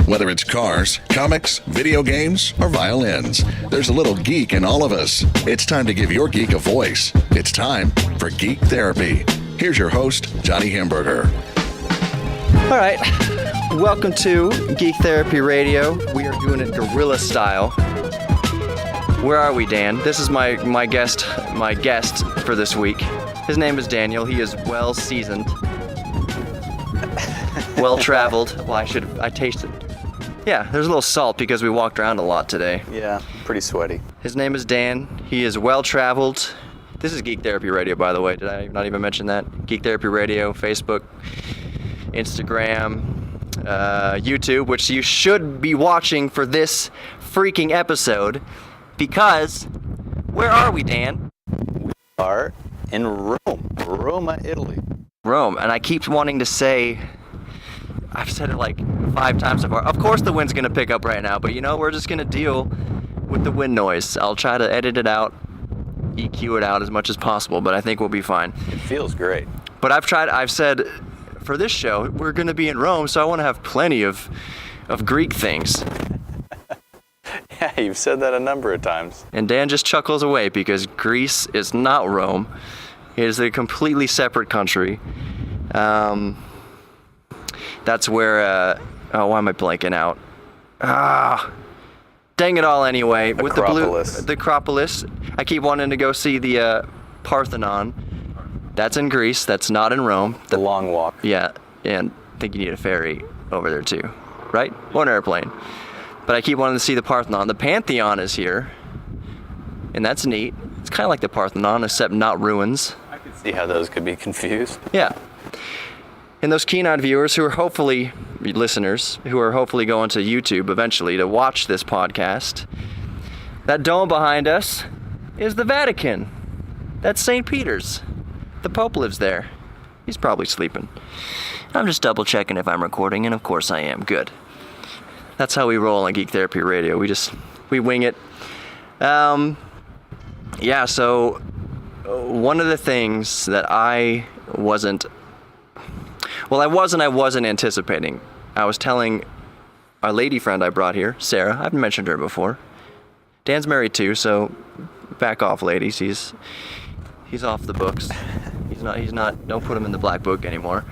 Whether it's cars, comics, video games, or violins, there's a little geek in all of us. It's time to give your geek a voice. It's time for Geek Therapy. Here's your host, Johnny Hamburger. All right, welcome to Geek Therapy Radio. We are doing it guerrilla style. Where are we, Dan? This is my guest for this week. His name is Daniel. He is well seasoned, well traveled. Well, I tasted. Yeah, there's a little salt because we walked around a lot today. Yeah, pretty sweaty. His name is Dan. He is well traveled. This is Geek Therapy Radio, by the way. Did I not even mention that? Geek Therapy Radio, Facebook, Instagram, YouTube, which you should be watching for this freaking episode, because where are we, Dan? We are in Roma, Italy. Rome, and I keep wanting to say, I've said it like 5 times so far. Of course the wind's gonna pick up right now, but we're just gonna deal with the wind noise. I'll try to edit it out, EQ it out as much as possible, but I think we'll be fine. It feels great. But I've said, for this show, we're gonna be in Rome, so I wanna have plenty of Greek things. Yeah, you've said that a number of times. And Dan just chuckles away because Greece is not Rome. It is a completely separate country. That's where, why am I blanking out? Dang it all anyway. The Acropolis. I keep wanting to go see the Parthenon. That's in Greece. That's not in Rome. The long walk. Yeah, and I think you need a ferry over there too, right? Or an airplane. But I keep wanting to see the Parthenon. The Pantheon is here, and that's neat. It's kind of like the Parthenon, except not ruins. I can see how those could be confused. Yeah. And those keen-eyed viewers listeners who are hopefully going to YouTube eventually to watch this podcast, that dome behind us is the Vatican. That's St. Peter's. The Pope lives there. He's probably sleeping. I'm just double-checking if I'm recording, and of course I am. Good. That's how we roll on Geek Therapy Radio. We wing it. So one of the things that I wasn't anticipating. I was telling our lady friend I brought here, Sarah. I've mentioned her before. Dan's married too, so back off, ladies. He's off the books. He's not. Don't put him in the black book anymore.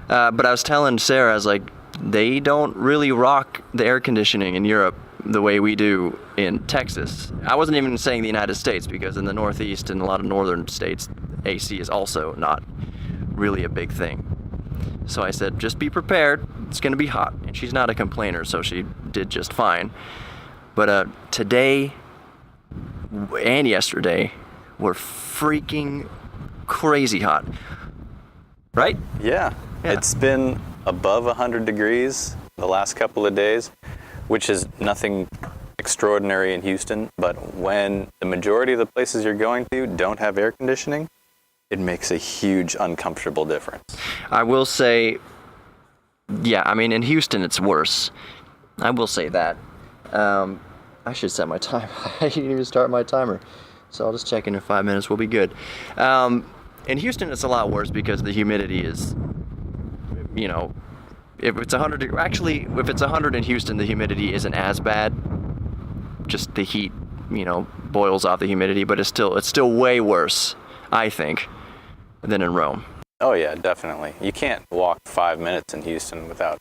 But I was telling Sarah, I was like, they don't really rock the air conditioning in Europe the way we do in Texas. I wasn't even saying the United States, because in the Northeast and a lot of northern states, AC is also not really a big thing. So I said, just be prepared. It's going to be hot. And she's not a complainer, so she did just fine. But today and yesterday were freaking crazy hot. Right? Yeah. It's been above 100 degrees the last couple of days, which is nothing extraordinary in Houston. But when the majority of the places you're going to don't have air conditioning, it makes a huge uncomfortable difference. I will say, in Houston it's worse. I will say that. I should set my time. I didn't even start my timer. So I'll just check in 5 minutes. We'll be good. In Houston it's a lot worse because the humidity is, if it's 100, if it's 100 in Houston, the humidity isn't as bad. Just the heat, boils off the humidity, but it's still way worse, I think, than in Rome. Oh yeah, definitely. You can't walk 5 minutes in Houston without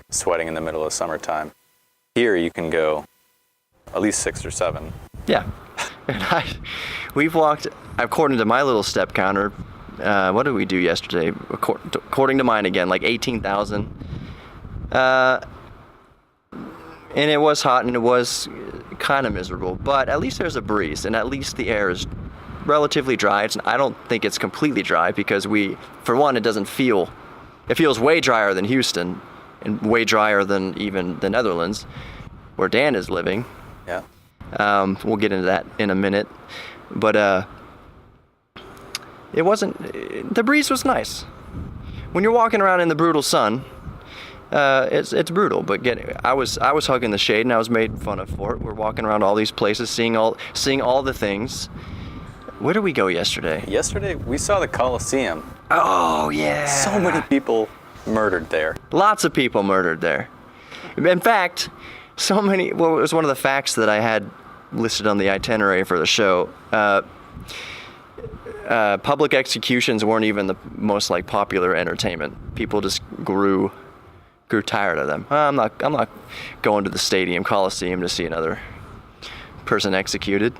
sweating in the middle of summertime. Here you can go at least 6 or 7. Yeah. We've walked, according to my little step counter, what did we do yesterday? According to mine again, like 18,000. And it was hot and it was kind of miserable, but at least there's a breeze and at least the air is relatively dry. I don't think it's completely dry because for one, it feels way drier than Houston and way drier than even the Netherlands, where Dan is living. Yeah. We'll get into that in a minute, but the breeze was nice. When you're walking around in the brutal sun, it's brutal, but I was hugging the shade and I was made fun of for it. We're walking around all these places, seeing all the things. Where did we go yesterday? Yesterday we saw the Colosseum. Oh yeah. So many people murdered there. Lots of people murdered there. In fact, so many. Well, it was one of the facts that I had listed on the itinerary for the show. Public executions weren't even the most like popular entertainment. People just grew tired of them. I'm not going to the stadium Coliseum to see another person executed.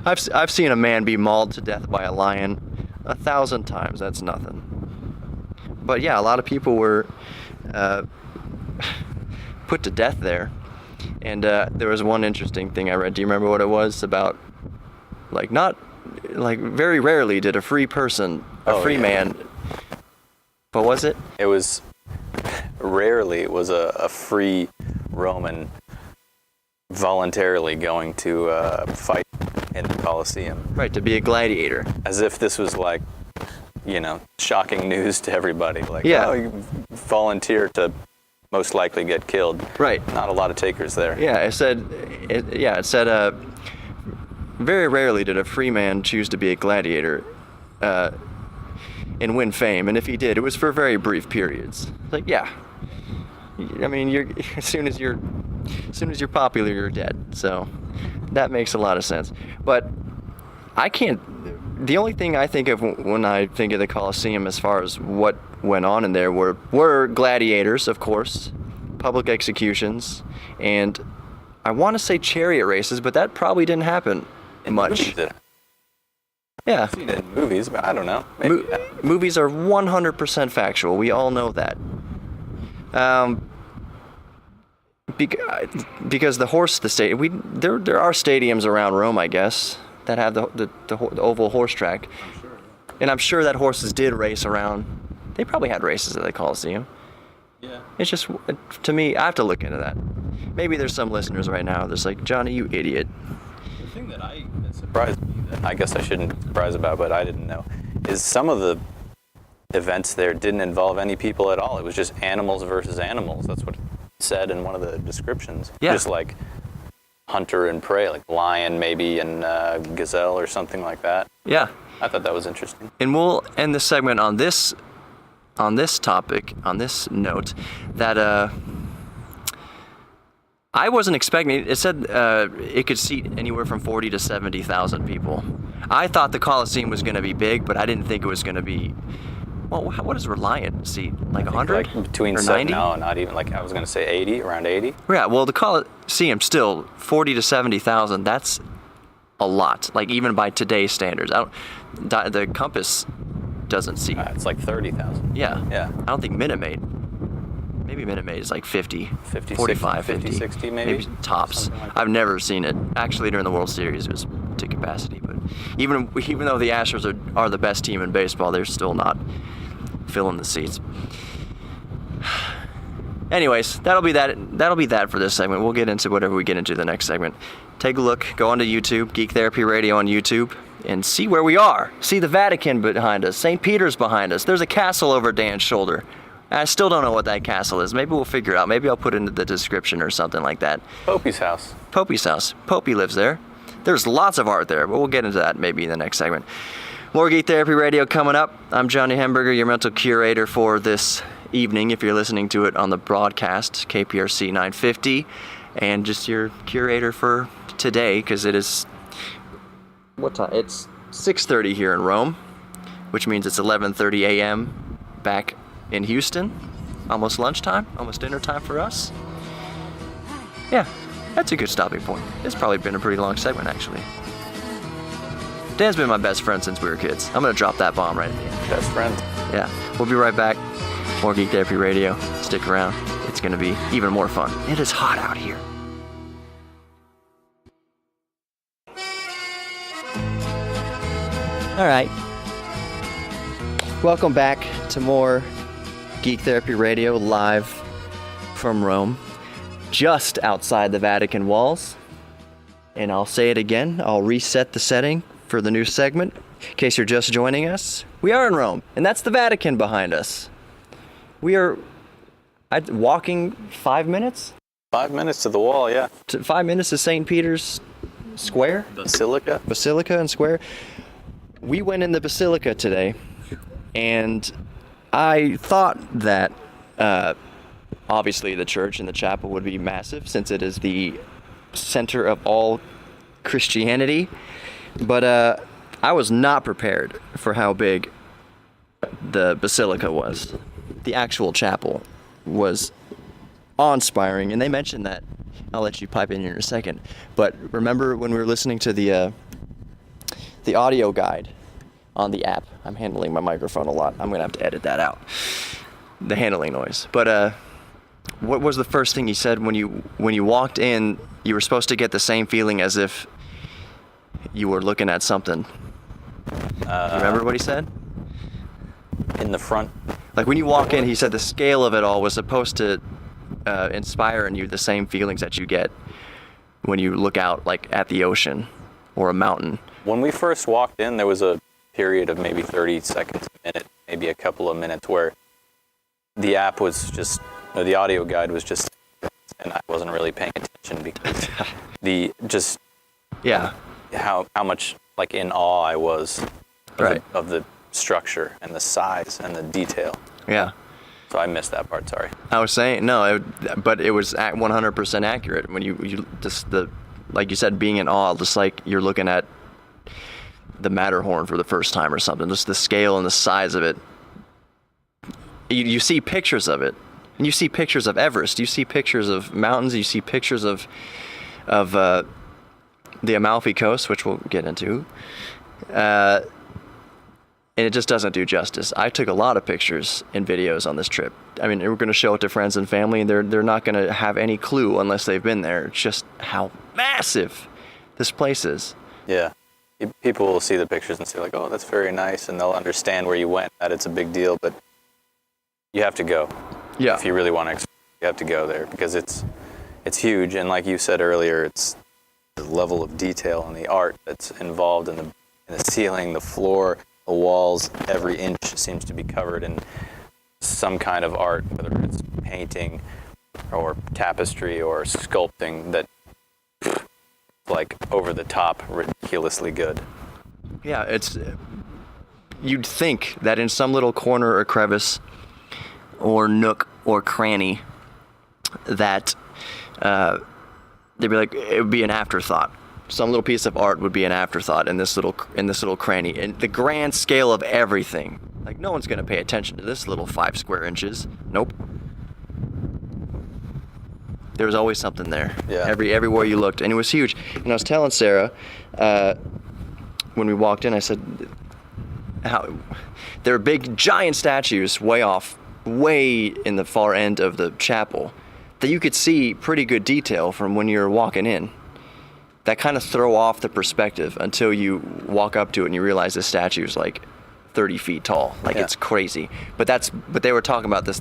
I've seen a man be mauled to death by a lion 1,000 times. That's nothing. But yeah, a lot of people were put to death there. And there was one interesting thing I read. Do you remember what it was about? Very rarely did a free person, man. What was it? It was rarely it was a free Roman voluntarily going to fight in the Colosseum. Right, to be a gladiator. As if this was like, shocking news to everybody. Like, yeah. You volunteer to most likely get killed. Right. Not a lot of takers there. Yeah, it said, very rarely did a free man choose to be a gladiator and win fame, and if he did, it was for very brief periods. Like, yeah, I mean, as soon as you're popular, you're dead. So that makes a lot of sense. But the only thing I think of when I think of the Colosseum as far as what went on in there were gladiators, of course, public executions, and I want to say chariot races, but that probably didn't happen much. Yeah. I've seen it in movies, but I don't know. Movies are 100% factual. We all know that. Because there are stadiums around Rome, I guess, that have the oval horse track. I'm sure. And I'm sure that horses did race around. They probably had races at the Colosseum. Yeah. It's just, to me, I have to look into that. Maybe there's some listeners right now that's like, Johnny, you idiot. The thing that surprised me, that I guess I shouldn't be surprised about, but I didn't know, is some of the events there didn't involve any people at all. It was just animals versus animals. That's what it said in one of the descriptions. Yeah. Just like hunter and prey, like lion maybe and gazelle or something like that. Yeah. I thought that was interesting. And we'll end the segment on this topic, on this note, that I wasn't expecting. It said it could seat anywhere from 40 to 70,000 people. I thought the Colosseum was going to be big, but I didn't think it was going to be. Well, what does Reliant seat? Like 100? Like between or 90? No, not even. Like I was going to say 80, around 80. Yeah. Well, the Colosseum still 40 to 70,000. That's a lot. Like even by today's standards, the Compass doesn't seat. It's like 30,000. Yeah. Yeah. I don't think Minute Maid. Maybe Minute Maid is like 50, 45, 50, 60 maybe tops. Like I've never seen it. Actually, during the World Series, it was to capacity. But even though the Astros are the best team in baseball, they're still not filling the seats. Anyways, that'll be that for this segment. We'll get into whatever we get into the next segment. Take a look. Go onto YouTube, Geek Therapy Radio on YouTube, and see where we are. See the Vatican behind us. St. Peter's behind us. There's a castle over Dan's shoulder. I still don't know what that castle is. Maybe we'll figure it out. Maybe I'll put it into the description or something like that. Popey's house. Popey's house. Popey lives there. There's lots of art there, but we'll get into that maybe in the next segment. More Geek Therapy Radio coming up. I'm Johnny Hemberger, your mental curator for this evening, if you're listening to it on the broadcast, KPRC 950, and just your curator for today, because it is, what time? It's 6:30 here in Rome, which means it's 11:30 a.m. back in Houston. Almost lunchtime, almost dinner time for us. Yeah, that's a good stopping point. It's probably been a pretty long segment, actually. Dan's been my best friend since we were kids. I'm going to drop that bomb right at the end. Best friend. Yeah, we'll be right back. More Geek Therapy Radio. Stick around. It's going to be even more fun. It is hot out here. All right. Welcome back to more Geek Therapy Radio live from Rome, just outside the Vatican walls. And I'll say it again. I'll reset the setting for the new segment. In case you're just joining us, we are in Rome, and that's the Vatican behind us. We are walking 5 minutes? 5 minutes to the wall, yeah. 5 minutes to St. Peter's Square? Basilica and Square. We went in the Basilica today, and I thought that obviously the church and the chapel would be massive since it is the center of all Christianity. But I was not prepared for how big the basilica was. The actual chapel was awe-inspiring, and they mentioned that. I'll let you pipe in here in a second. But remember when we were listening to the audio guide on the app? I'm handling my microphone a lot. I'm gonna have to edit that out. The handling noise. But what was the first thing he said when you walked in? You were supposed to get the same feeling as if you were looking at something. Remember what he said? In the front. Like when you walk in, he said the scale of it all was supposed to inspire in you the same feelings that you get when you look out like at the ocean or a mountain. When we first walked in, there was a period of maybe 30 seconds, a minute, maybe a couple of minutes where the app was just, or the audio guide was just, and I wasn't really paying attention because Yeah. how much like in awe I was of the structure and the size and the detail. Yeah. So I missed that part, sorry. I was saying, no, but it was 100% accurate. When you just, like you said, being in awe, just like you're looking at the Matterhorn for the first time or something, just the scale and the size of it. You see pictures of it, and you see pictures of Everest, you see pictures of mountains, you see pictures of the Amalfi Coast, which we'll get into. And it just doesn't do justice. I took a lot of pictures and videos on this trip. I mean, we're going to show it to friends and family, and they're not going to have any clue unless they've been there. It's just how massive this place is. Yeah. People will see the pictures and say like, oh, that's very nice, and they'll understand where you went, that it's a big deal, but you have to go. Yeah. If you really want to experience, you have to go there because it's huge, and like you said earlier, it's the level of detail and the art that's involved in the ceiling, the floor, the walls. Every inch seems to be covered in some kind of art, whether it's painting or tapestry or sculpting that like over the top, ridiculously good. Yeah, you'd think that in some little corner or crevice or nook or cranny that they'd be like, it would be an afterthought. Some little piece of art would be an afterthought in this little cranny. And the grand scale of everything, like no one's going to pay attention to this little 5 square inches. Nope. There was always something there. Yeah. Everywhere you looked, and it was huge. And I was telling Sarah when we walked in, I said, how there are big, giant statues way in the far end of the chapel that you could see pretty good detail from when you're walking in. That kind of throw off the perspective until you walk up to it and you realize the statue is like 30 feet tall. Like it's crazy. But they were talking about this,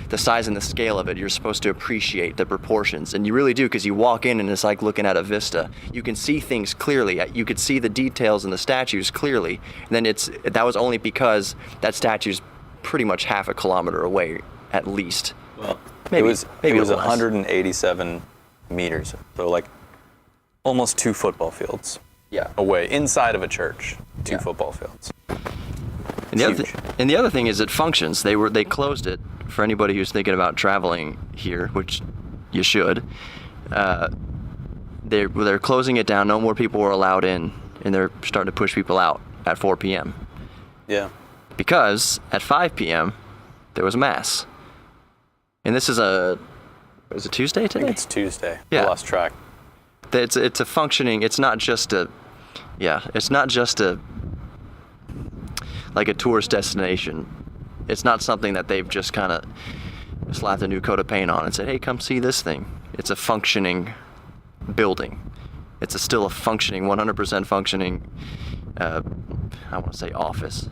the size and the scale of it. You're supposed to appreciate the proportions, and you really do, because you walk in and it's like looking at a vista. You can see things clearly. You could see the details in the statues clearly. And then that was only because that statue's pretty much half a kilometer away at least. Well, maybe it was less. 187 meters. So like almost 2 football fields away, inside of a church, 2 football fields. And the other thing is it functions. They closed it for anybody who's thinking about traveling here, which you should. They're closing it down. No more people were allowed in, and they're starting to push people out at 4 p.m. Yeah. Because at 5 p.m. there was a mass. And this is it Tuesday today? I think it's Tuesday. Yeah. I lost track. It's a functioning. It's not just a like a tourist destination. It's not something that they've just kind of slapped a new coat of paint on and said, hey, come see this thing. It's a functioning building. It's still a functioning, 100% functioning, I want to say office.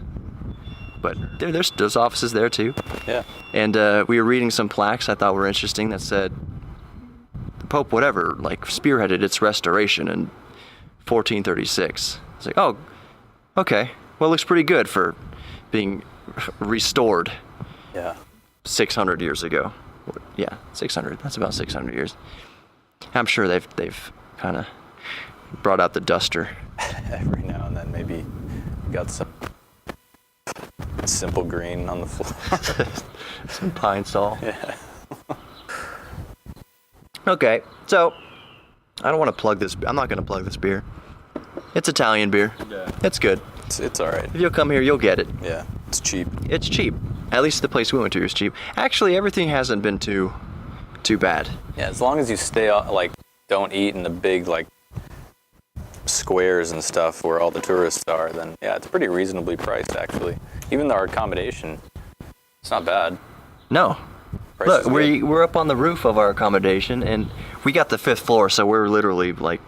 But there's offices there too. Yeah. And we were reading some plaques I thought were interesting that said, Pope whatever, like spearheaded its restoration in 1436. It's like, oh, okay. Well, it looks pretty good for being restored 600 years ago. Yeah, 600. That's about 600 years. I'm sure they've kind of brought out the duster. Every now and then, maybe got some simple green on the floor. Some pine sol. Yeah. Okay, so I don't want to plug this. I'm not going to plug this beer. It's Italian beer. Yeah. It's good. It's all right. If you'll come here, you'll get it. Yeah, it's cheap. It's cheap. At least the place we went to is cheap. Actually, everything hasn't been too bad. Yeah, as long as you stay like don't eat in the big like squares and stuff where all the tourists are, then yeah, it's pretty reasonably priced actually. Even our accommodation, it's not bad. No. Price Look, is good. we're up on the roof of our accommodation, and we got the 5th floor, so we're literally like,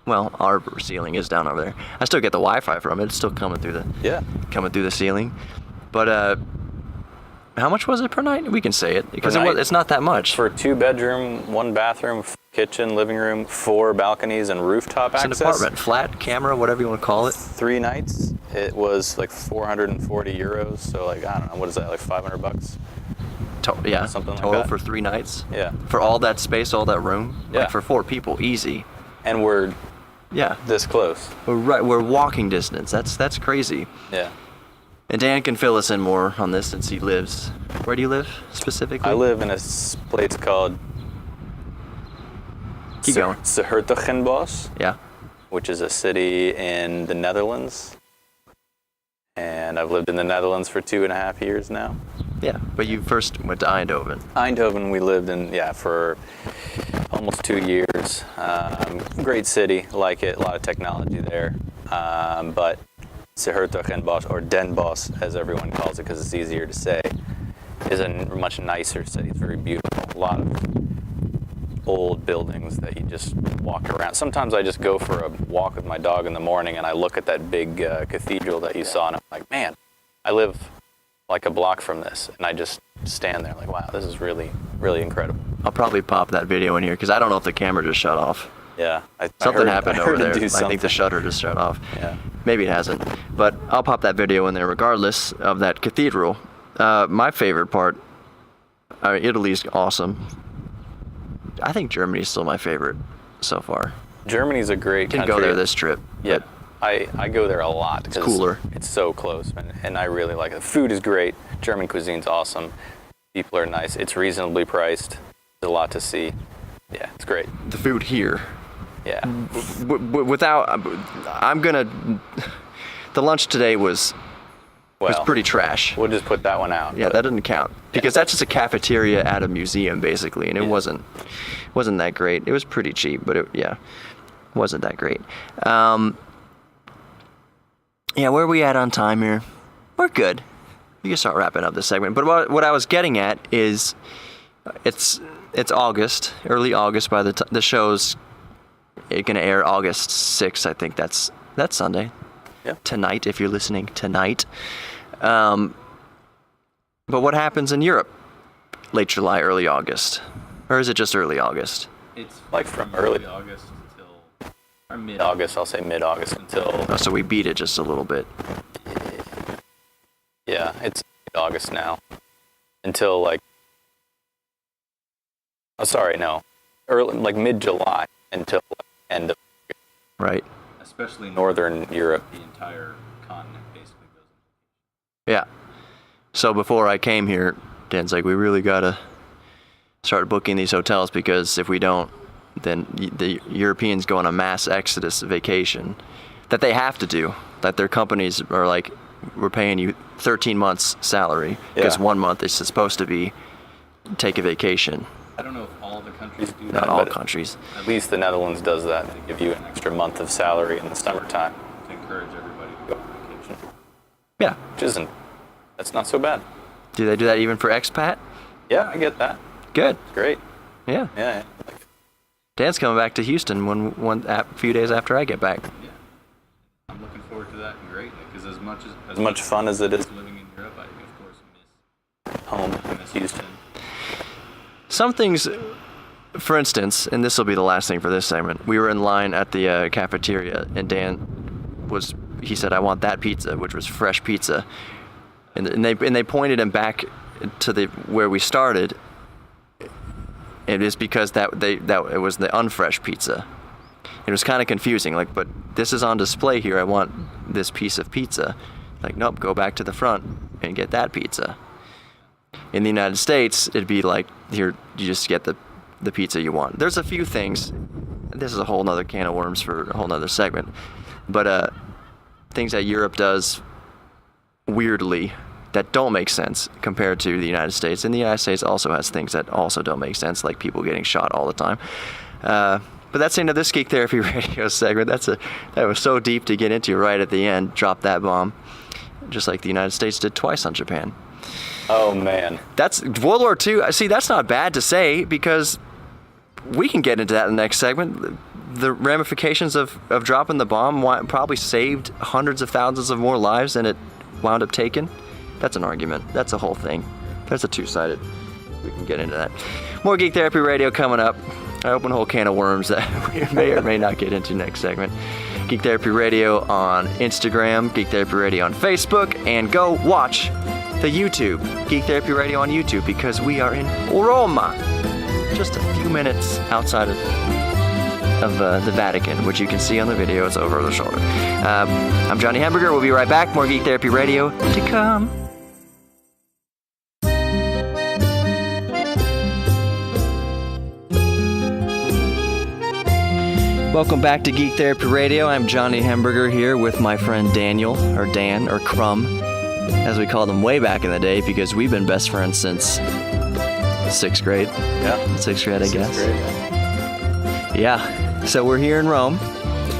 well, our ceiling is down over there. I still get the Wi-Fi from it. It's still coming through the ceiling. But how much was it per night? We can say it because it's not that much. For a 2-bedroom, 1 bathroom, kitchen, living room, 4 balconies, and rooftop It's access. an apartment, flat, camera, whatever you want to call it. 3 nights, it was like 440 euros. So like I don't know, what is that? Like $500? Yeah, Something like total that. for 3 nights. Yeah. For all that space, all that room. Yeah. Like for 4 people, easy. And we're Yeah. this close. We're walking distance. That's crazy. Yeah. And Dan can fill us in more on this since he lives. Where do you live specifically? I live in a place called Keep going. Hertogenbosch, Yeah. which is a city in the Netherlands. And I've lived in the Netherlands for 2.5 years now. Yeah. But you first went to Eindhoven. Eindhoven, we lived in, for almost 2 years. Great city, like it, a lot of technology there. But Hertogenbosch, or Den Bosch, as everyone calls it because it's easier to say, is a much nicer city. It's very beautiful. A lot of old buildings that you just walk around. Sometimes I just go for a walk with my dog in the morning and I look at that big cathedral that you saw and I'm like, man, I live like a block from this. And I just stand there like, wow, this is really, really incredible. I'll probably pop that video in here because I don't know if the camera just shut off. Yeah. Something happened over there. I I think the shutter just shut off. Yeah. Maybe it hasn't. But I'll pop that video in there regardless of that cathedral. My favorite part, Italy's awesome. I think Germany's still my favorite so far. Germany's a great Didn't country. go there this trip. Yeah. I go there a lot. It's cooler. It's so close, and I really like it. The food is great. German cuisine's awesome. People are nice. It's reasonably priced. There's a lot to see. Yeah, it's great. The food here. Yeah. The lunch today was pretty trash. We'll just put that one out. Yeah, that doesn't count because that's just a cafeteria at a museum basically, and it wasn't that great. It was pretty cheap, but it wasn't that great. Yeah, where are we at on time here? We're good. We can start wrapping up this segment. But what I was getting at is, it's August, early August. By the show's going to air August 6th. I think that's Sunday. Yeah. Tonight, if you're listening tonight. But what happens in Europe? Late July, early August, or is it just early August? It's like from early August until mid-August. I'll say mid-August until. Oh, so we beat it just a little bit. Yeah, it's August now. Until like. Oh, sorry, no. Early, like mid-July until end of. Right. Especially Northern Europe. The entire continent basically goes. Yeah. So before I came here, Dan's like, we really gotta start booking these hotels because if we don't, then the Europeans go on a mass exodus vacation that they have to do. That their companies are like, we're paying you 13 months salary because 1 month is supposed to be take a vacation. I don't know if all the countries do that. Not all countries. At least the Netherlands does that. They give you an extra month of salary in the summertime to encourage everybody to go on vacation. Yeah. That's not so bad. Do they do that even for expat? Yeah, I get that. Good. Great. Yeah. Yeah. Dan's coming back to Houston a few days after I get back. Yeah. I'm looking forward to that greatly because as much fun as it is living in Europe, I of course miss home. I miss Houston. Some things, for instance, and this will be the last thing for this segment, we were in line at the cafeteria, and he said, I want that pizza, which was fresh pizza. And they pointed him back to where we started. It is because that it was the unfresh pizza. It was kind of confusing, like, but this is on display here. I want this piece of pizza. Like, nope, go back to the front and get that pizza. In the United States, it'd be like, here, you just get the the pizza you want. There's a few things. This is a whole nother can of worms for a whole nother segment. But things that Europe does weirdly that don't make sense compared to the United States. And the United States also has things that also don't make sense, like people getting shot all the time. But that's the end of this Geek Therapy Radio segment. That was so deep to get into right at the end. Drop that bomb, just like the United States did twice on Japan. Oh, man. That's World War II. See, that's not bad to say, because we can get into that in the next segment. The ramifications of dropping the bomb probably saved hundreds of thousands of more lives than it wound up taking. That's an argument. That's a whole thing. That's a two-sided. We can get into that. More Geek Therapy Radio coming up. I open a whole can of worms that we may or may not get into next segment. Geek Therapy Radio on Instagram, Geek Therapy Radio on Facebook, and go watch the YouTube, Geek Therapy Radio on YouTube, because we are in Roma, just a few minutes outside of the Vatican, which you can see on the videos over the shoulder. I'm Johnny Hamburger. We'll be right back. More Geek Therapy Radio to come. Welcome back to Geek Therapy Radio. I'm Johnny Hamburger here with my friend Daniel, or Dan, or Crumb, as we called him way back in the day, because we've been best friends since 6th grade. Yeah. 6th grade, I guess. Grade. Yeah. So we're here in Rome.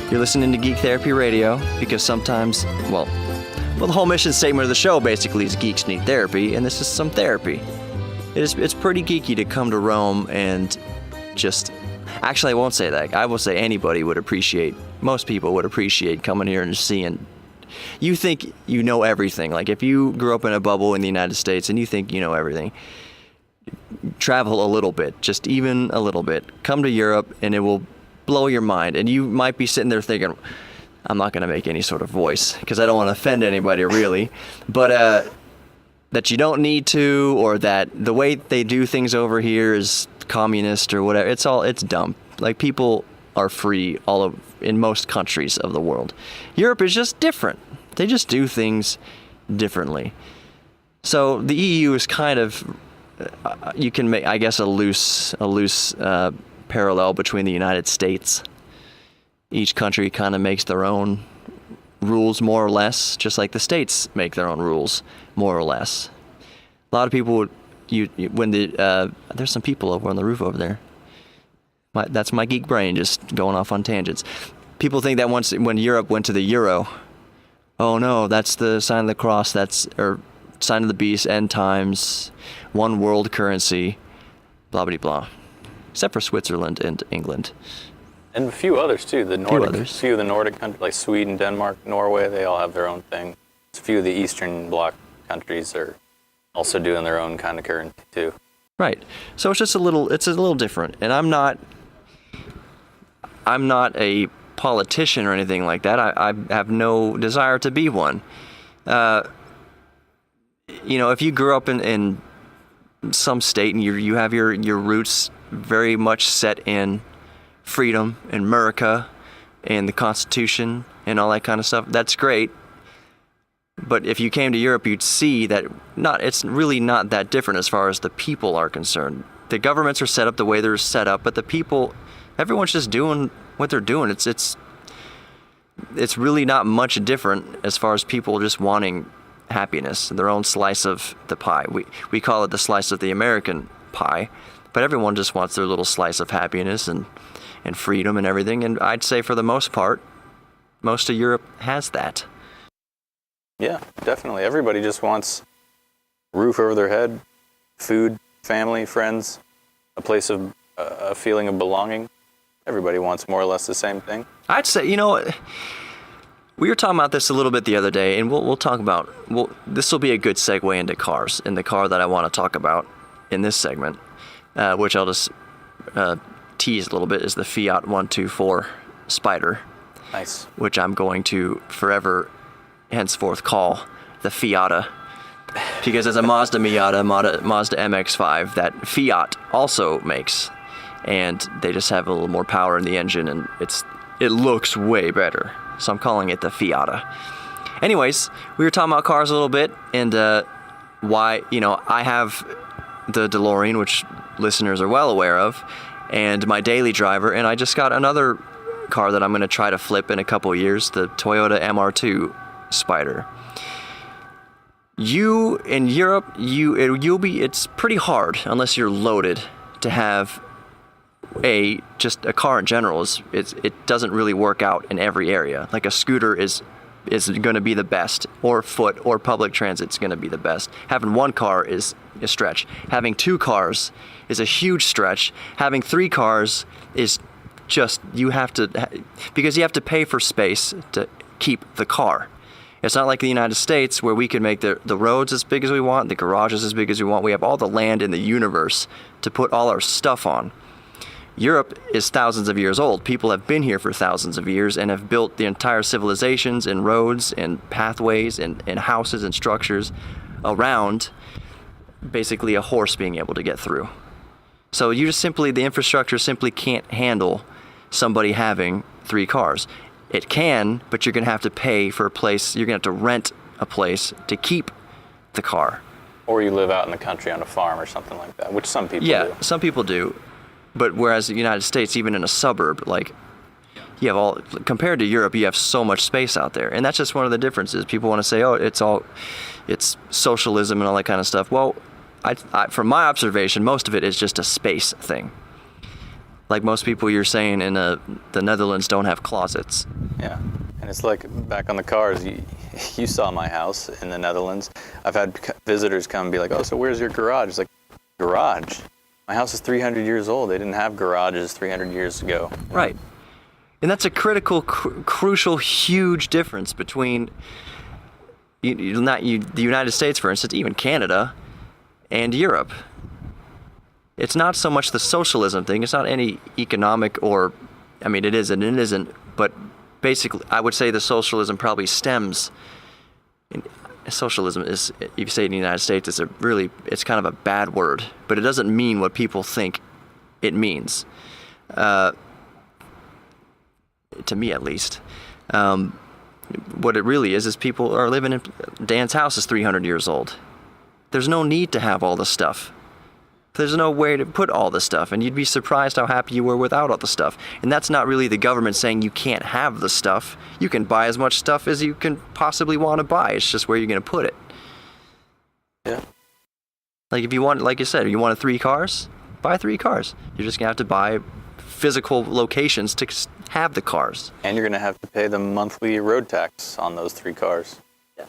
You're listening to Geek Therapy Radio because sometimes, well, the whole mission statement of the show basically is geeks need therapy, and this is some therapy. It's pretty geeky to come to Rome and just... Actually, I won't say that. I will say most people would appreciate coming here and seeing. You think you know everything. Like, if you grew up in a bubble in the United States and you think you know everything, travel a little bit, just even a little bit. Come to Europe and it will blow your mind. And you might be sitting there thinking, I'm not going to make any sort of voice because I don't want to offend anybody really. But that you don't need to, or that the way they do things over here is communist or whatever. It's dumb. Like, people are free in most countries of the world. Europe is just different. They just do things differently. So the EU is kind of, you can make, I guess, a loose parallel between the United States. Each country kind of makes their own rules, more or less, just like the states make their own rules, more or less. A lot of people, there's some people over on the roof over there. That's my geek brain just going off on tangents. People think that when Europe went to the euro, oh no, that's the sign of the cross, or sign of the beast, end times, one world currency, blah blah blah. Except for Switzerland and England. And a few others too. A few of the Nordic countries, like Sweden, Denmark, Norway, they all have their own thing. A few of the Eastern Bloc countries are also doing their own kind of currency too. Right. So it's a little different. And I'm not a politician or anything like that. I have no desire to be one. If you grew up in some state and you have your roots very much set in freedom and America and the Constitution and all that kind of stuff, that's great. But if you came to Europe, you'd see that it's really not that different as far as the people are concerned. The governments are set up the way they're set up, but the people, everyone's just doing what they're doing. It's really not much different as far as people just wanting happiness, their own slice of the pie. We call it the slice of the American pie, but everyone just wants their little slice of happiness and freedom and everything. And I'd say for the most part, most of Europe has that. Yeah, definitely. Everybody just wants a roof over their head, food, family, friends, a place of a feeling of belonging. Everybody wants more or less the same thing. I'd say, we were talking about this a little bit the other day, and we'll talk about, this will be a good segue into cars. And the car that I want to talk about in this segment, which I'll just tease a little bit, is the Fiat 124 Spider. Nice. Which I'm going to forever henceforth call the Fiata, because it's a Mazda Miata, Mazda MX-5 that Fiat also makes, and they just have a little more power in the engine, and it looks way better. So I'm calling it the Fiata. Anyways, we were talking about cars a little bit, and why, I have the DeLorean, which listeners are well aware of, and my daily driver, and I just got another car that I'm going to try to flip in a couple of years, the Toyota MR2 Spider. You in Europe, it's pretty hard unless you're loaded to have just a car in general. It doesn't really work out in every area. Like a scooter is going to be the best, or foot or public transit's going to be the best. Having one car is a stretch. Having two cars is a huge stretch. Having three cars is just, because you have to pay for space to keep the car. It's not like the United States where we can make the roads as big as we want, the garages as big as we want. We have all the land in the universe to put all our stuff on. Europe is thousands of years old. People have been here for thousands of years and have built the entire civilizations and roads and pathways and houses and structures around basically a horse being able to get through. So the infrastructure simply can't handle somebody having three cars. It can, but you're going to have to pay for a place. You're going to have to rent a place to keep the car. Or you live out in the country on a farm or something like that, which some people do. Yeah, some people do. But whereas the United States, even in a suburb, like, you have compared to Europe, you have so much space out there. And that's just one of the differences. People want to say, it's socialism and all that kind of stuff. Well, from my observation, most of it is just a space thing. Like most people you're saying in the Netherlands don't have closets. Yeah, and it's like back on the cars, you saw my house in the Netherlands. I've had visitors come and be like, oh, so where's your garage? It's like, garage? My house is 300 years old. They didn't have garages 300 years ago. Right. And that's a critical, crucial, huge difference between the United States, for instance, even Canada, and Europe. It's not so much the socialism thing. It's not any economic it is and it isn't. But basically, I would say the socialism probably stems. Socialism is, if you say it in the United States, it's kind of a bad word. But it doesn't mean what people think it means. To me, at least. What it really is people are living in. Dan's house is 300 years old. There's no need to have all the stuff. There's no way to put all the stuff, and you'd be surprised how happy you were without all the stuff. And that's not really the government saying you can't have the stuff. You can buy as much stuff as you can possibly want to buy. It's just where you're going to put it. Yeah. Like if you want, like you said, you wanted 3 cars, buy 3 cars. You're just going to have to buy physical locations to have the cars. And you're going to have to pay the monthly road tax on those 3 cars. Yeah.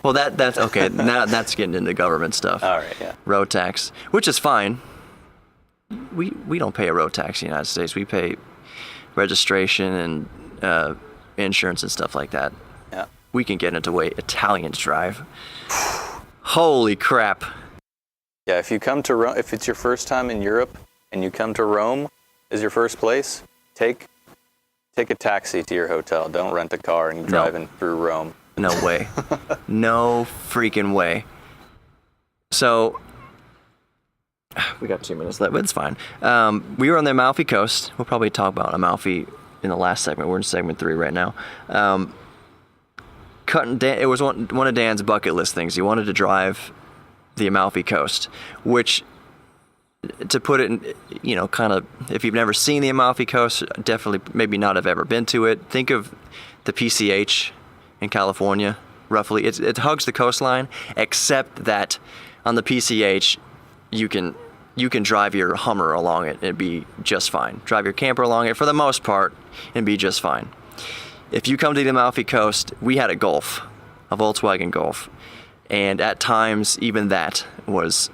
Well, that's okay. Now that's getting into government stuff. All right, yeah. Road tax, which is fine. We don't pay a road tax in the United States. We pay registration and insurance and stuff like that. Yeah. We can get into the way Italians drive. Holy crap. Yeah, if you come to Rome, if it's your first time in Europe and you come to Rome as your first place, take a taxi to your hotel. Don't rent a car and drive in through Rome. No way. No freaking way. So, we got 2 minutes left, but it's fine. We were on the Amalfi Coast. We'll probably talk about Amalfi in the last segment. We're in segment 3 right now. It was one of Dan's bucket list things. He wanted to drive the Amalfi Coast, which, to put it in, kind of, if you've never seen the Amalfi Coast, definitely maybe not have ever been to it. Think of the PCH in California, roughly. It hugs the coastline, except that on the PCH, you can drive your Hummer along it and be just fine. Drive your camper along it for the most part and be just fine. If you come to the Amalfi Coast, we had a Volkswagen Golf, and at times even that was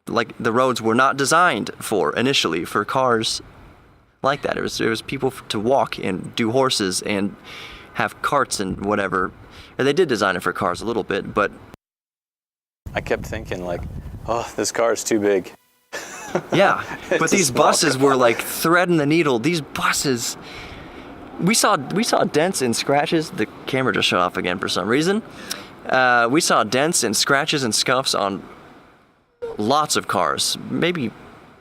like the roads were not designed initially for cars like that. It was people to walk and do horses and have carts and whatever. And they did design it for cars a little bit, but I kept thinking this car is too big. Yeah, but these buses were like threading the needle. These buses, we saw dents and scratches. The camera just shut off again for some reason. We saw dents and scratches and scuffs on lots of cars, maybe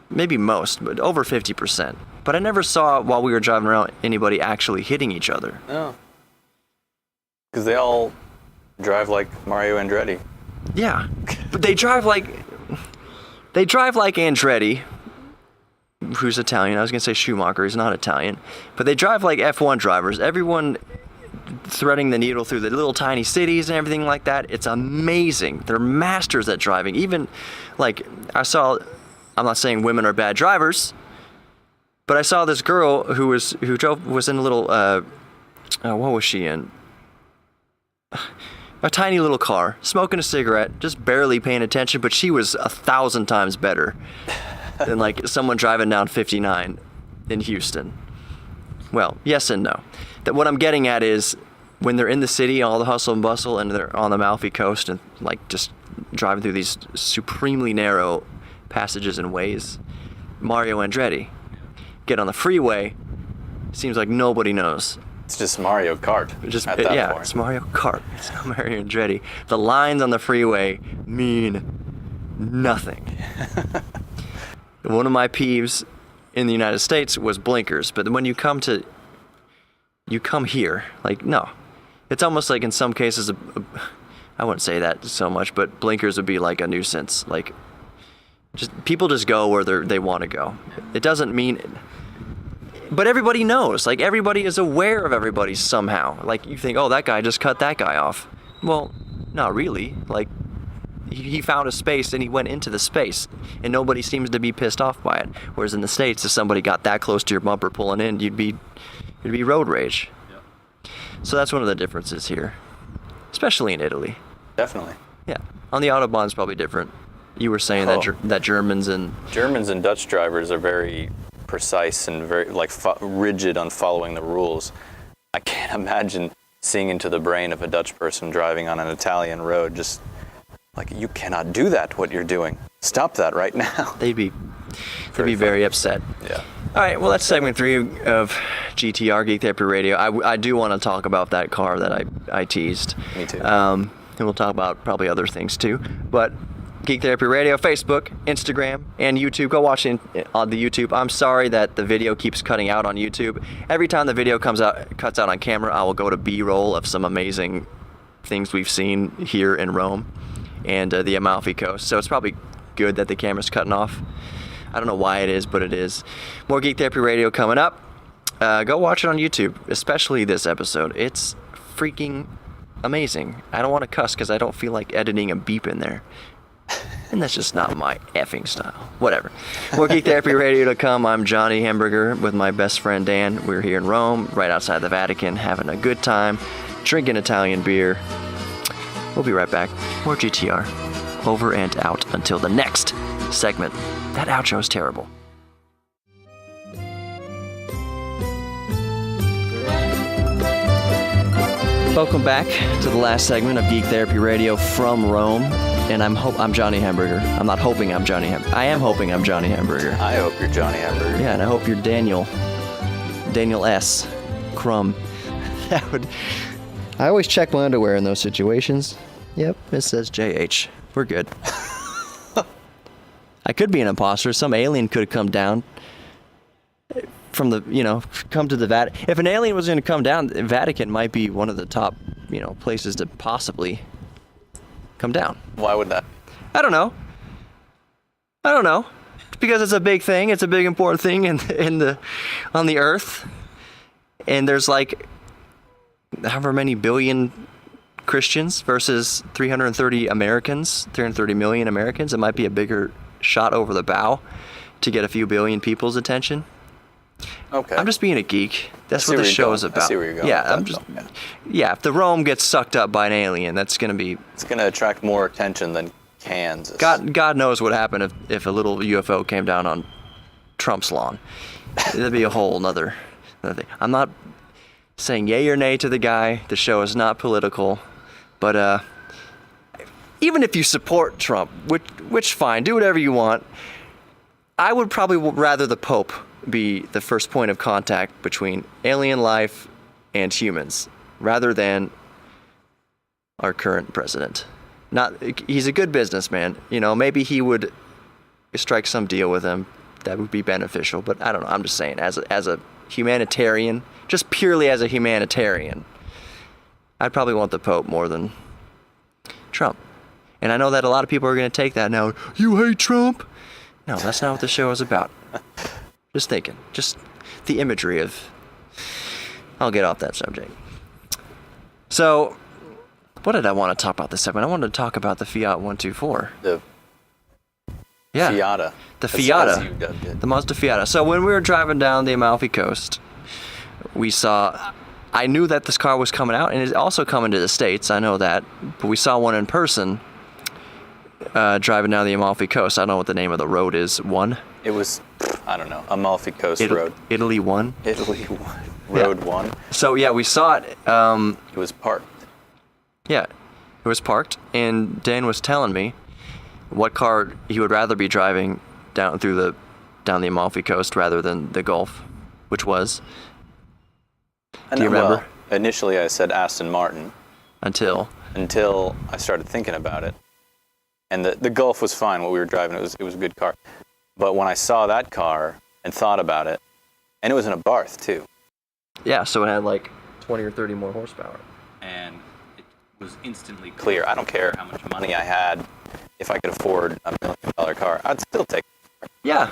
most, but over 50%. But I never saw, while we were driving around, anybody actually hitting each other. No. Because they all drive like Mario Andretti. Yeah, but they drive like Andretti, who's Italian. I was going to say Schumacher. He's not Italian. But they drive like F1 drivers. Everyone threading the needle through the little tiny cities and everything like that. It's amazing. They're masters at driving. Even like I'm not saying women are bad drivers, but I saw this girl who was in a little what was she in? A tiny little car, smoking a cigarette, just barely paying attention, but she was 1,000 times better than like someone driving down 59 in Houston. Well, yes and no. That what I'm getting at is when they're in the city, all the hustle and bustle, and they're on the Amalfi Coast and like just driving through these supremely narrow passages and ways, Mario Andretti. Get on the freeway, seems like nobody knows. It's just Mario Kart at that point. It's Mario Kart. It's not Mario Andretti. The lines on the freeway mean nothing. One of my peeves in the United States was blinkers, but when you come here, like, no. It's almost like in some cases, I wouldn't say that so much, but blinkers would be like a nuisance. Like, people just go where they want to go. It doesn't mean... But everybody knows. Like, everybody is aware of everybody somehow. Like, you think, oh, that guy just cut that guy off. Well, not really. Like, he found a space and he went into the space. And nobody seems to be pissed off by it. Whereas in the States, if somebody got that close to your bumper pulling in, it'd be road rage. Yep. So that's one of the differences here. Especially in Italy. Definitely. Yeah. On the Autobahn, it's probably different. You were saying that Germans and Dutch drivers are very precise and very rigid on following the rules. I can't imagine seeing into the brain of a Dutch person driving on an Italian road, just like, you cannot do that, what you're doing. Stop that right now. They'd be very upset. Yeah. All right, well, that's segment 3 of GTR, Geek Therapy Radio. I do want to talk about that car that I teased. Me too. And we'll talk about probably other things too. But Geek Therapy Radio, Facebook, Instagram, and YouTube. Go watch it on the YouTube. I'm sorry that the video keeps cutting out on YouTube. Every time the video cuts out on camera, I will go to B-roll of some amazing things we've seen here in Rome and the Amalfi Coast. So it's probably good that the camera's cutting off. I don't know why it is, but it is. More Geek Therapy Radio coming up. Go watch it on YouTube, especially this episode. It's freaking amazing. I don't want to cuss because I don't feel like editing a beep in there. And that's just not my effing style. Whatever. More Geek Therapy Radio to come. I'm Johnny Hamburger with my best friend Dan. We're here in Rome, right outside the Vatican, having a good time, drinking Italian beer. We'll be right back. More GTR. Over and out until the next segment. That outro is terrible. Welcome back to the last segment of Geek Therapy Radio from Rome. And I'm Johnny Hamburger. I'm not hoping I'm Johnny Hamburger. I am hoping I'm Johnny Hamburger. I hope you're Johnny Hamburger. Yeah, and I hope you're Daniel S. Crumb. I always check my underwear in those situations. Yep, it says JH. We're good. I could be an imposter. Some alien could have come down from come to the Vatican. If an alien was going to come down, the Vatican might be one of the top, places to possibly come down. Why would that? I don't know. Because it's a big thing. It's a big important thing on the earth. And there's like however many billion Christians versus 330 million Americans. It might be a bigger shot over the bow to get a few billion people's attention. Okay. I'm just being a geek. That's what the show is about. I see where you're going. Yeah, if the Rome gets sucked up by an alien, that's going to be... It's going to attract more attention than Kansas. God knows what happened if a little UFO came down on Trump's lawn. That'd be a whole nother thing. I'm not saying yay or nay to the guy. The show is not political. But even if you support Trump, which fine, do whatever you want, I would probably rather the Pope be the first point of contact between alien life and humans, rather than our current president. He's a good businessman. Maybe he would strike some deal with him that would be beneficial. But I don't know. I'm just saying, as a humanitarian, just purely as a humanitarian, I'd probably want the Pope more than Trump. And I know that a lot of people are going to take that now. You hate Trump? No, that's not what the show is about. Just thinking. Just the imagery of... I'll get off that subject. So, what did I want to talk about this segment? I wanted to talk about the Fiat 124. The Yeah. Fiata. The As Fiata. you dubbed it. The Mazda Fiata. So when we were driving down the Amalfi Coast, we saw... I knew that this car was coming out, and it's also coming to the States. I know that. But we saw one in person driving down the Amalfi Coast. I don't know what the name of the road is. One? It was, I don't know, Amalfi Coast Road. Italy 1? Italy 1. Road 1. So, yeah, we saw it. It was parked. Yeah, it was parked, and Dan was telling me what car he would rather be driving down the Amalfi Coast rather than the Golf, which was... Do you remember? Well, initially I said Aston Martin. Until I started thinking about it. And the Golf was fine, what we were driving. It was a good car. But when I saw that car and thought about it, and it was in a Barth too. Yeah, so it had like 20 or 30 more horsepower. And it was instantly clear. I don't care how much money I had. If I could afford a $1 million car, I'd still take it. Yeah.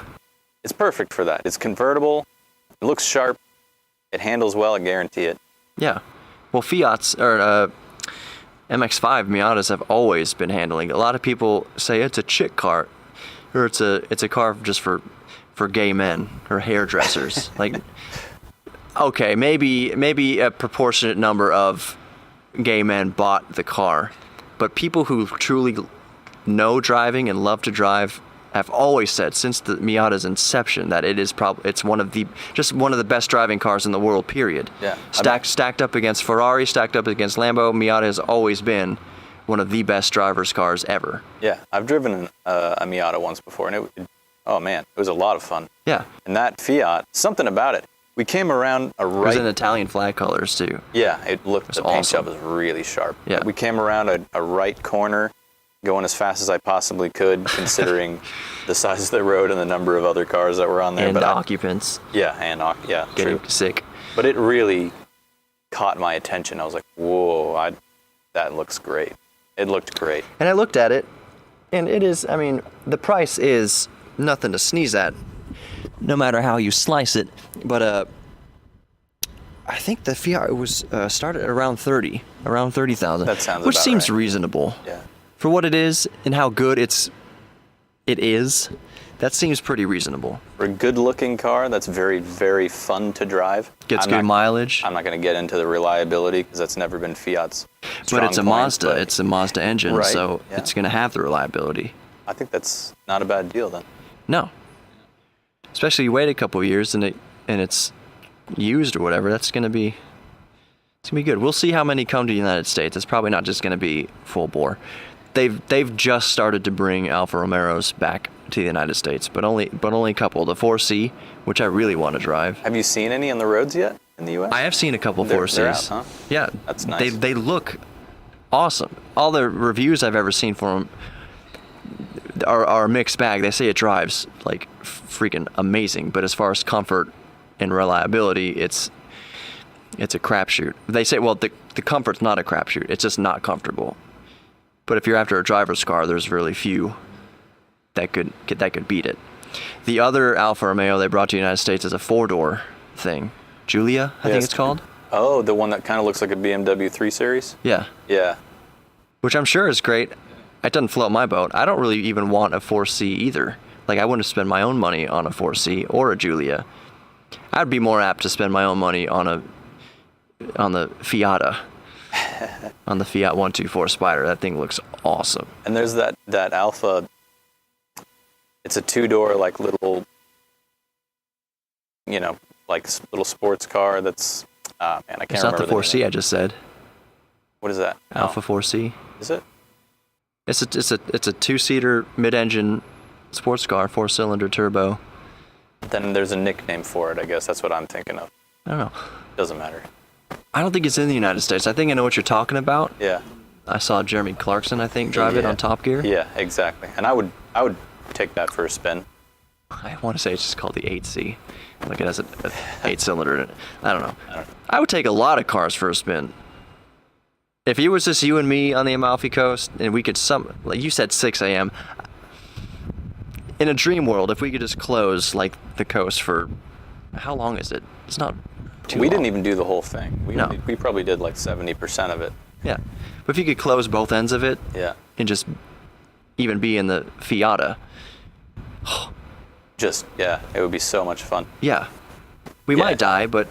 It's perfect for that. It's convertible. It looks sharp. It handles well, I guarantee it. Yeah. Well, Fiat's, or MX-5 Miatas have always been handling. A lot of people say it's a chick car, or it's a car just for gay men or hairdressers. Like, okay, maybe a proportionate number of gay men bought the car, but people who truly know driving and love to drive have always said since the Miata's inception that it's one of the best driving cars in the world, period. Yeah. Stacked up against Ferrari, stacked up against Lambo, Miata has always been one of the best driver's cars ever. Yeah, I've driven a Miata once before, and oh man, it was a lot of fun. Yeah. And that Fiat, something about it. We came around It was in Italian flag colors too. Yeah, the paint awesome. job was really sharp. Yeah. We came around a right corner, going as fast as I possibly could, considering the size of the road and the number of other cars that were on there. And the occupants. Yeah, Getting true. sick. But it really caught my attention. I was like, whoa, that looks great. It looked great. And I looked at it, and it is, I mean, the price is nothing to sneeze at, no matter how you slice it. But I think the Fiat was started at around 30,000. That sounds which about seems right. reasonable. Yeah. For what it is and how good it is, that seems pretty reasonable. For a good-looking car that's very, very fun to drive. Gets good mileage. I'm not going to get into the reliability because that's never been Fiat's strong But it's a point, Mazda. but It's a Mazda engine, Right, so yeah. it's going to have the reliability. I think that's not a bad deal then. No. Especially you wait a couple of years and it's used or whatever, it's going to be good. We'll see how many come to the United States. It's probably not just going to be full bore. They've just started to bring Alfa Romeos back to the United States, but only a couple. The 4C, which I really want to drive. Have you seen any on the roads yet in the U.S.? I have seen a couple They're 4Cs. out, huh? Yeah, That's nice. They look awesome. All the reviews I've ever seen for them are a mixed bag. They say it drives like freaking amazing, but as far as comfort and reliability, it's a crapshoot. They say, well, the comfort's not a crapshoot. It's just not comfortable. But if you're after a driver's car, there's really few that could beat it. The other Alfa Romeo they brought to the United States is a 4-door thing. Giulia, I think it's called. Oh, the one that kind of looks like a BMW 3 Series? Yeah. Yeah. Which I'm sure is great. It doesn't float my boat. I don't really even want a 4C either. Like, I wouldn't spend my own money on a 4C or a Giulia. I'd be more apt to spend my own money on the Fiata. On the Fiat 124 Spider. That thing looks awesome. And there's that Alfa, it's a 2-door, like little, like little sports car that's, man, I can't remember. It's not the name 4C of it. I just said. What is that? Alpha 4C. Is it? It's a 2-seater mid-engine sports car, 4-cylinder turbo. Then there's a nickname for it, I guess. That's what I'm thinking of. I don't know. Doesn't matter. I don't think it's in the United States. I think I know what you're talking about. Yeah. I saw Jeremy Clarkson, I think, drive it on Top Gear. Yeah, exactly. And I would take that for a spin. I want to say it's just called the 8C. Like it has an 8-cylinder in it. I don't know. I would take a lot of cars for a spin. If it was just you and me on the Amalfi Coast, and we could like you said 6 a.m., in a dream world, if we could just close like the coast for, how long is it? It's not too long. We didn't even do the whole thing. No. We probably did like 70% of it. Yeah. But if you could close both ends of it Yeah. and just even be in the Fiat. Yeah, it would be so much fun. Yeah. We Yeah. might die, but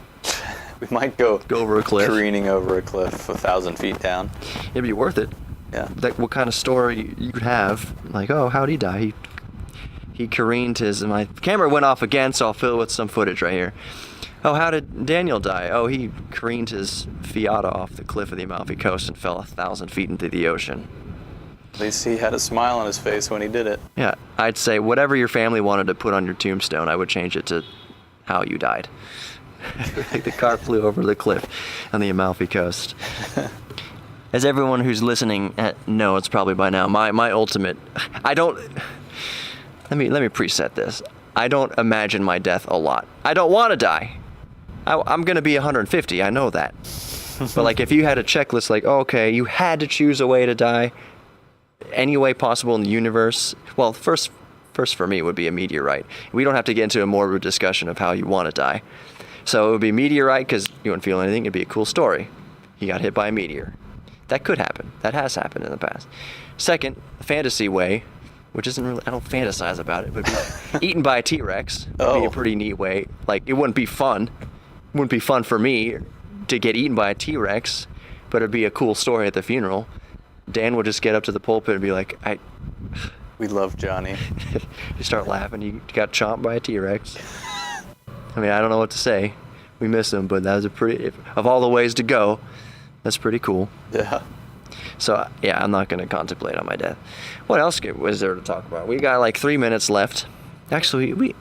We might go over a cliff. careening over a cliff 1,000 feet down. It'd be worth it. Yeah. Like, what kind of story you could have? Like, oh, how'd he die? He careened his. My camera went off again, so I'll fill it with some footage right here. Oh, how did Daniel die? Oh, he careened his Fiat off the cliff of the Amalfi Coast and fell 1,000 feet into the ocean. At least he had a smile on his face when he did it. Yeah, I'd say whatever your family wanted to put on your tombstone, I would change it to how you died. Like the car flew over the cliff on the Amalfi Coast. As everyone who's listening knows probably by now, my ultimate, I don't, let me preset this. I don't imagine my death a lot. I don't want to die. I'm going to be 150, I know that. But like if you had a checklist like, oh, okay, you had to choose a way to die, any way possible in the universe, well, first for me would be a meteorite. We don't have to get into a morbid discussion of how you want to die. So it would be meteorite because you wouldn't feel anything. It'd be a cool story. He got hit by a meteor. That could happen. That has happened in the past. Second, fantasy way, which isn't really, I don't fantasize about it, but eaten by a T-Rex would be a pretty neat way. Like, it wouldn't be fun. It wouldn't be fun for me to get eaten by a T-Rex, but it'd be a cool story at the funeral. Dan would just get up to the pulpit and be like, We love Johnny. You start laughing. You got chomped by a T-Rex. I mean, I don't know what to say. We miss him, but that was of all the ways to go, that's pretty cool. Yeah. So, yeah, I'm not going to contemplate on my death. What else was there to talk about? We got like 3 minutes left. Actually, I'm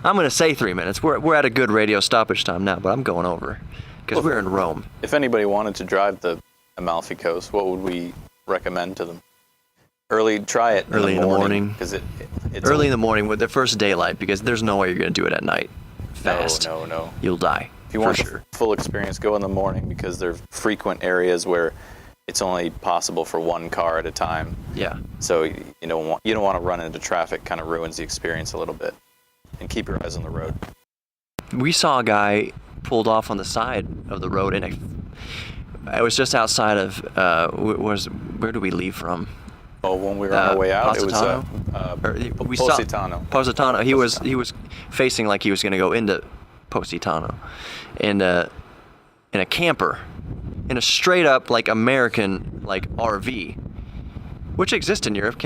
going to say 3 minutes. We're at a good radio stoppage time now, but I'm going over because we're in Rome. If anybody wanted to drive the Amalfi Coast, what would we recommend to them? Try it early in the morning. Because it's early in the morning with the first daylight, because there's no way you're going to do it at night. Fast. No. You'll die. If you want the full experience, go in the morning because there are frequent areas where it's only possible for one car at a time. Yeah. So you don't want to run into traffic. Kind of ruins the experience a little bit. And keep your eyes on the road. We saw a guy pulled off on the side of the road, and it was just outside of where do we leave from? Oh, when we were on our way out, Positano? it was Positano. Positano. He was facing like he was going to go into Positano, in a camper, in a straight up like American like RV, which exists in Europe.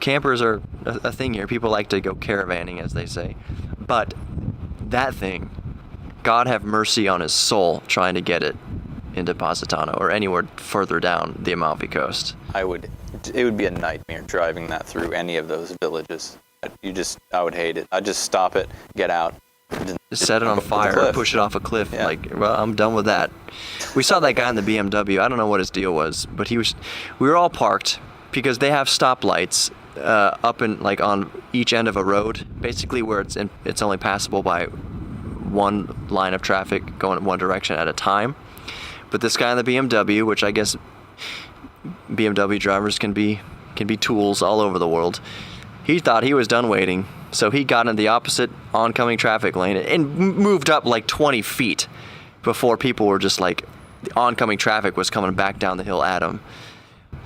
Campers are a thing here. People like to go caravanning, as they say, but that thing, God have mercy on his soul, trying to get it into Positano or anywhere further down the Amalfi Coast. It would be a nightmare driving that through any of those villages. I would hate it. I'd just stop it, get out. Just set it on fire or push it off a cliff. Yeah. Like, well, I'm done with that. We saw that guy in the BMW. I don't know what his deal was, but we were all parked because they have stoplights up in like on each end of a road, basically where it's only passable by one line of traffic going in one direction at a time. But this guy in the BMW, which I guess BMW drivers can be tools all over the world, he thought he was done waiting, so he got in the opposite oncoming traffic lane and moved up like 20 feet before people were just like, the oncoming traffic was coming back down the hill at him.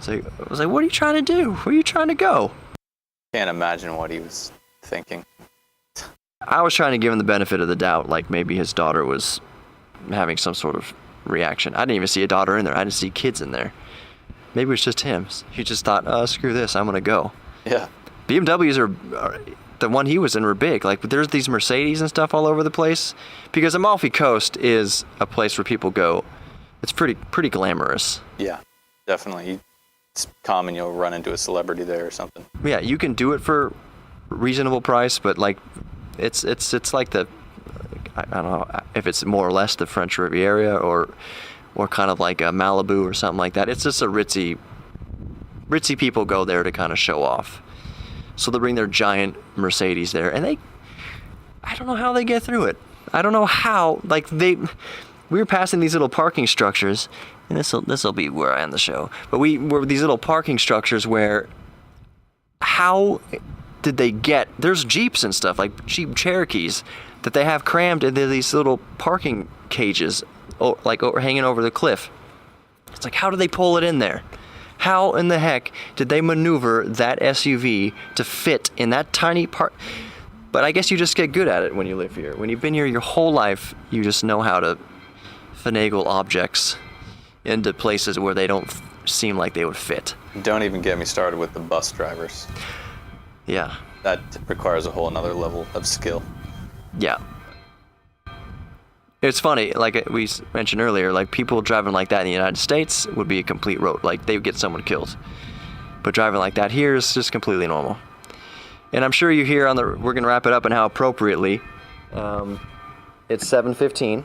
So I was like, what are you trying to do? Where are you trying to go? Can't imagine what he was thinking. I was trying to give him the benefit of the doubt, like maybe his daughter was having some sort of reaction. I didn't even see a daughter in there. I didn't see kids in there. Maybe it was just him. He just thought, screw this, I'm going to go. Yeah. BMWs are the one he was in were big. Like, there's these Mercedes and stuff all over the place. Because Amalfi Coast is a place where people go. It's pretty glamorous. Yeah, definitely. It's common you'll run into a celebrity there or something. Yeah, you can do it for reasonable price, but like, it's like I don't know if it's more or less the French Riviera or kind of like a Malibu or something like that. It's just a ritzy people go there to kind of show off. So they bring their giant Mercedes there, and I don't know how they get through it. I don't know how, like we were passing these little parking structures, and this'll be where I end the show. But we were these little parking structures where how did they get? There's Jeeps and stuff, like Jeep Cherokees, that they have crammed into these little parking cages, hanging over the cliff. It's like, how do they pull it in there? How in the heck did they maneuver that SUV to fit in that tiny part? But I guess you just get good at it when you live here. When you've been here your whole life, you just know how to finagle objects into places where they don't seem like they would fit. Don't even get me started with the bus drivers. Yeah. That requires a whole another level of skill. Yeah. It's funny, like we mentioned earlier, like people driving like that in the United States would be a complete road. Like they would get someone killed. But driving like that here is just completely normal. And I'm sure you hear we're going to wrap it up and how appropriately. It's 7:15.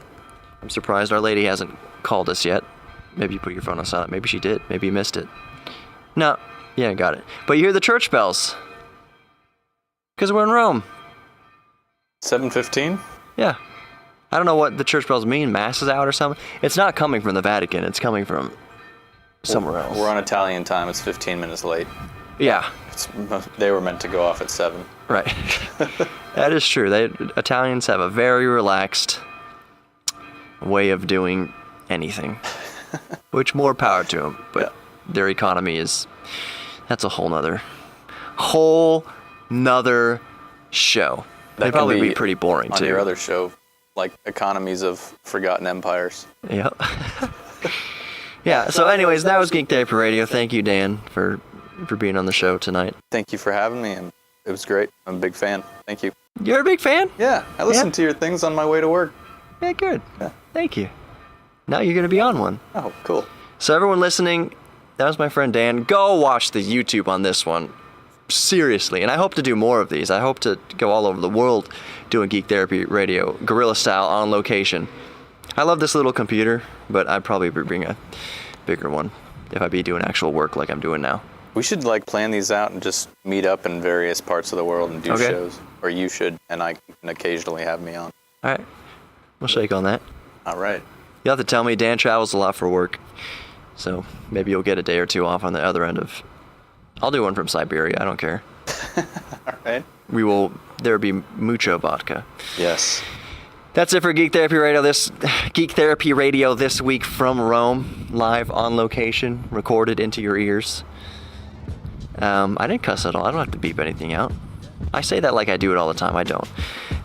I'm surprised Our Lady hasn't called us yet. Maybe you put your phone on silent. Maybe she did. Maybe you missed it. No, yeah, got it. But you hear the church bells. Because we're in Rome. 7:15? Yeah. I don't know what the church bells mean. Mass is out or something. It's not coming from the Vatican. It's coming from somewhere else. We're on Italian time. It's 15 minutes late. Yeah. They were meant to go off at 7. Right. That is true. Italians have a very relaxed way of doing anything. Which more power to them. But their economy that's a whole nother show. They'd probably be pretty boring on too. On your other show, like economies of forgotten empires. Yeah. Yeah, so anyways, that was Geek Therapy Radio. Thank you, Dan, for being on the show tonight. Thank you for having me, and it was great. I'm a big fan. Thank you. You're a big fan? Yeah, I listen to your things on my way to work. Yeah, good. Yeah. Thank you. Now you're going to be on one. Oh, cool. So everyone listening, that was my friend Dan. Go watch the YouTube on this one. Seriously. And I hope to do more of these. I hope to go all over the world doing Geek Therapy Radio, guerrilla style, on location. I love this little computer, but I'd probably bring a bigger one if I'd be doing actual work like I'm doing now. We should plan these out and just meet up in various parts of the world and do shows. Or you should, and I can occasionally have me on. All right. We'll shake on that. All right. You'll have to tell me. Dan travels a lot for work, so maybe you'll get a day or two off on the other end of... I'll do one from Siberia. I don't care. All right. There'll be mucho vodka. Yes. That's it for Geek Therapy Radio. Geek Therapy Radio this week from Rome, live on location, recorded into your ears. I didn't cuss at all. I don't have to beep anything out. I say that like I do it all the time. I don't.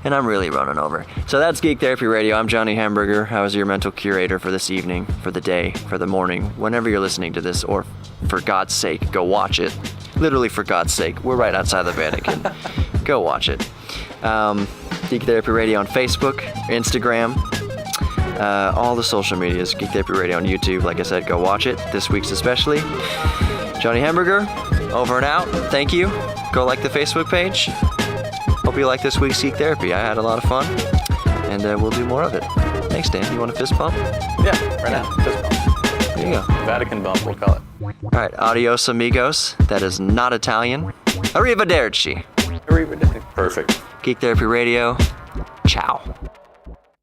And I'm really running over. So that's Geek Therapy Radio. I'm Johnny Hamburger. I was your mental curator for this evening, for the day, for the morning, whenever you're listening to this, or for God's sake, go watch it. Literally, for God's sake. We're right outside the Vatican. Go watch it. Geek Therapy Radio on Facebook, Instagram, all the social medias. Geek Therapy Radio on YouTube. Like I said, go watch it. This week's especially. Johnny Hamburger, over and out. Thank you. Go like the Facebook page. Hope you like this week's Geek Therapy. I had a lot of fun, and we'll do more of it. Thanks, Dan. You want a fist bump? Yeah, right now. Fist bump. There you go. Vatican bump, we'll call it. All right. Adios, amigos. That is not Italian. Arrivederci. Perfect. Geek Therapy Radio. Ciao.